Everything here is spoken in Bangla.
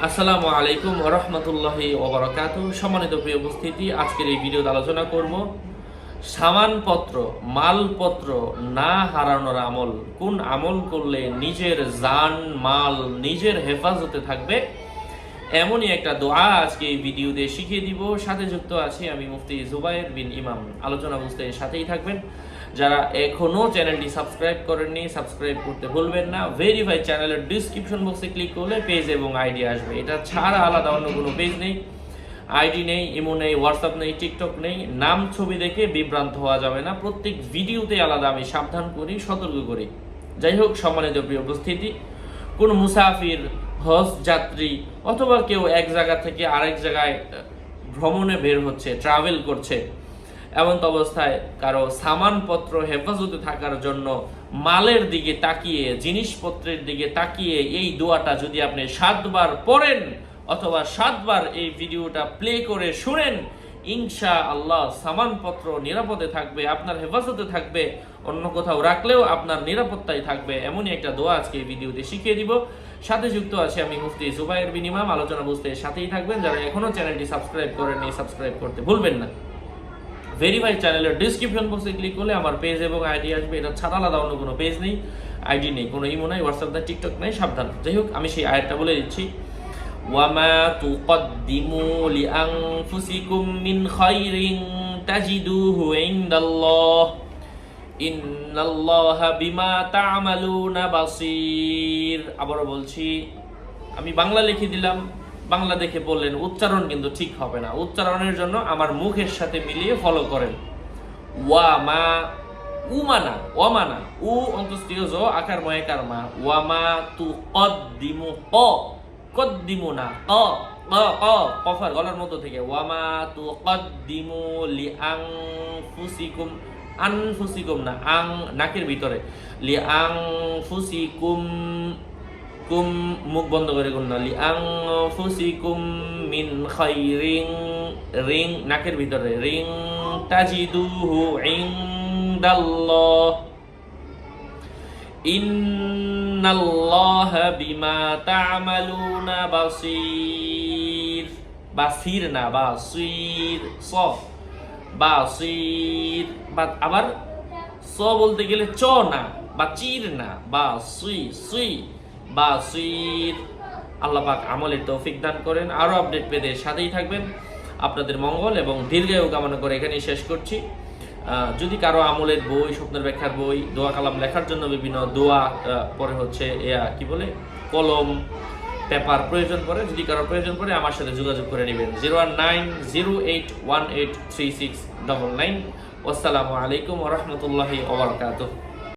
আসসালামু আলাইকুম ওয়া রাহমাতুল্লাহি ওয়া বারাকাতুহু। সম্মানিত প্রিয় উপস্থিতি, আজকের এই ভিডিওতে আলোচনা করব সামানপত্র মালপত্র না হারানোর আমল। কোন আমল করলে নিজের জান মাল নিজের হেফাজতে থাকবে, এমনই একটা দোয়া আজকে এই ভিডিওতে শিখিয়ে দিব। সাথে যুক্ত আছি আমি মুফতি জুবায়ের বিন ইমাম। আলোচনা বুঝতে সাথেই থাকবেন। যারা এখনো চ্যানেলটি সাবস্ক্রাইব করেননি, সাবস্ক্রাইব করতে ভুলবেন না। ভেরিফাই চ্যানেলের ডিসক্রিপশন বক্সে ক্লিক করলে পেজ এবং আইডি আসবে। এটা ছাড়া আলাদা অন্য কোনো পেজ নেই, আইডি নেই, ইমো নেই, হোয়াটসঅ্যাপ নেই, টিকটক নেই। নাম ছবি দেখে বিভ্রান্ত হওয়া যাবে না। প্রত্যেক ভিডিওতে আলাদা আমি সাবধান করি, সতর্ক করি। যাই হোক, সম্মানিত প্রিয় উপস্থিতি, কোন মুসাফির, হজ যাত্রী অথবা কেউ এক জায়গা থেকে আরেক জায়গায় ভ্রমণে বের হচ্ছে, ট্রাভেল করছে, এমন অবস্থায় কারো সামানপত্র হেফাজতে থাকার জন্য মালের দিকে তাকিয়ে, জিনিসপত্রের দিকে তাকিয়ে এই দোয়াটা যদি আপনি 7 বার পড়েন অথবা 7 বার এই ভিডিওটা প্লে করে শুনেন, ইনশাআল্লাহ সামানপত্র নিরাপদে থাকবে, আপনার হেফাজতে থাকবে, অন্য কোথাও রাখলেও আপনার নিরাপত্তায় থাকবে। এমনই একটা দোয়া আজকে এই ভিডিওতে শিখিয়ে দিব। সাথে যুক্ত আছে আমি মুফতি জুবায়ের বিন ইমাম। আলোচনা বুঝতে সাথেই থাকবেন। যারা এখনো চ্যানেলটি সাবস্ক্রাইব করেননি, সাবস্ক্রাইব করতে ভুলবেন না। ভেরিফাই চ্যানেলের ডিসক্রিপশন বক্সে ক্লিক করলে আমার পেজ এবং আইডি আসবে। এটা ছাড়া আলাদা অন্য কোনো পেজ নেই, আইডি নেই, কোনো ইমো নাই, হোয়াটসঅ্যাপ নেই, টিকটক নেই। সাবধান। যাই হোক, আমি সেই আয়াতটা বলে দিচ্ছি। ওয়ামা তুকদ্দিমু লিআনফুসিকুম মিন খাইরিন তাজিদুহু ইনদাল্লাহ ইন্নাল্লাহা বিমা তা'মালুনা বাসীর। আবারও বলছি, আমি বাংলা লিখে দিলাম, বাংলা দেখে বললেন, উচ্চারণ কিন্তু ঠিক হবে না। উচ্চারণের জন্য আমার মুখের সাথে মিলিয়ে ফলো করেন। ওয়ামা উমানা ওয়ামানা উ অন্তস্থীয় জ আকার ময়কার মা। ওয়ামা তুকদ্দিমু কদ্দিমু না কফার গলার মধ্য থেকে। ওয়ামা তুকদ্দিমু লিআনফুসিকুম, আনফুসিকুম না, আং নাকের ভিতরে, লিআনফুসিকুম, কুম মুখ বন্ধ করে গুণ না, লিআনফুসিকুম মিন খাইরিন, রিং নাকের ভিতরে, রিং তাজিদুহু ইনদাল্লাহ ইন্নাল্লাহা বিমা তা'মালুনা বাসীর। বাসীর না, বাসীর, স বাসীর। আবার স বলতে গেলে চ না, বা চির না, বা সুই সুই বাসীর। আল্লাহ পাক আমলের তৌফিক দান করেন। আরো আপডেট পেতে সাথেই থাকবেন। আপনাদের মঙ্গল এবং দীর্ঘায়ু কামনা করে এখানেই শেষ করছি। যদি কারো আমলের বই, স্বপ্নের ব্যাখ্যার বই, দোয়া কালাম লেখার জন্য বিভিন্ন দোয়া, পরে হচ্ছে কি বলে কলম, পেপার প্রয়োজন পড়ে, যদি কারো প্রয়োজন পড়ে আমার সাথে যোগাযোগ করে নেবেন। 01908183699। আসসালামু আলাইকুম ওয়া রাহমাতুল্লাহি ওয়া বারাকাতুহু।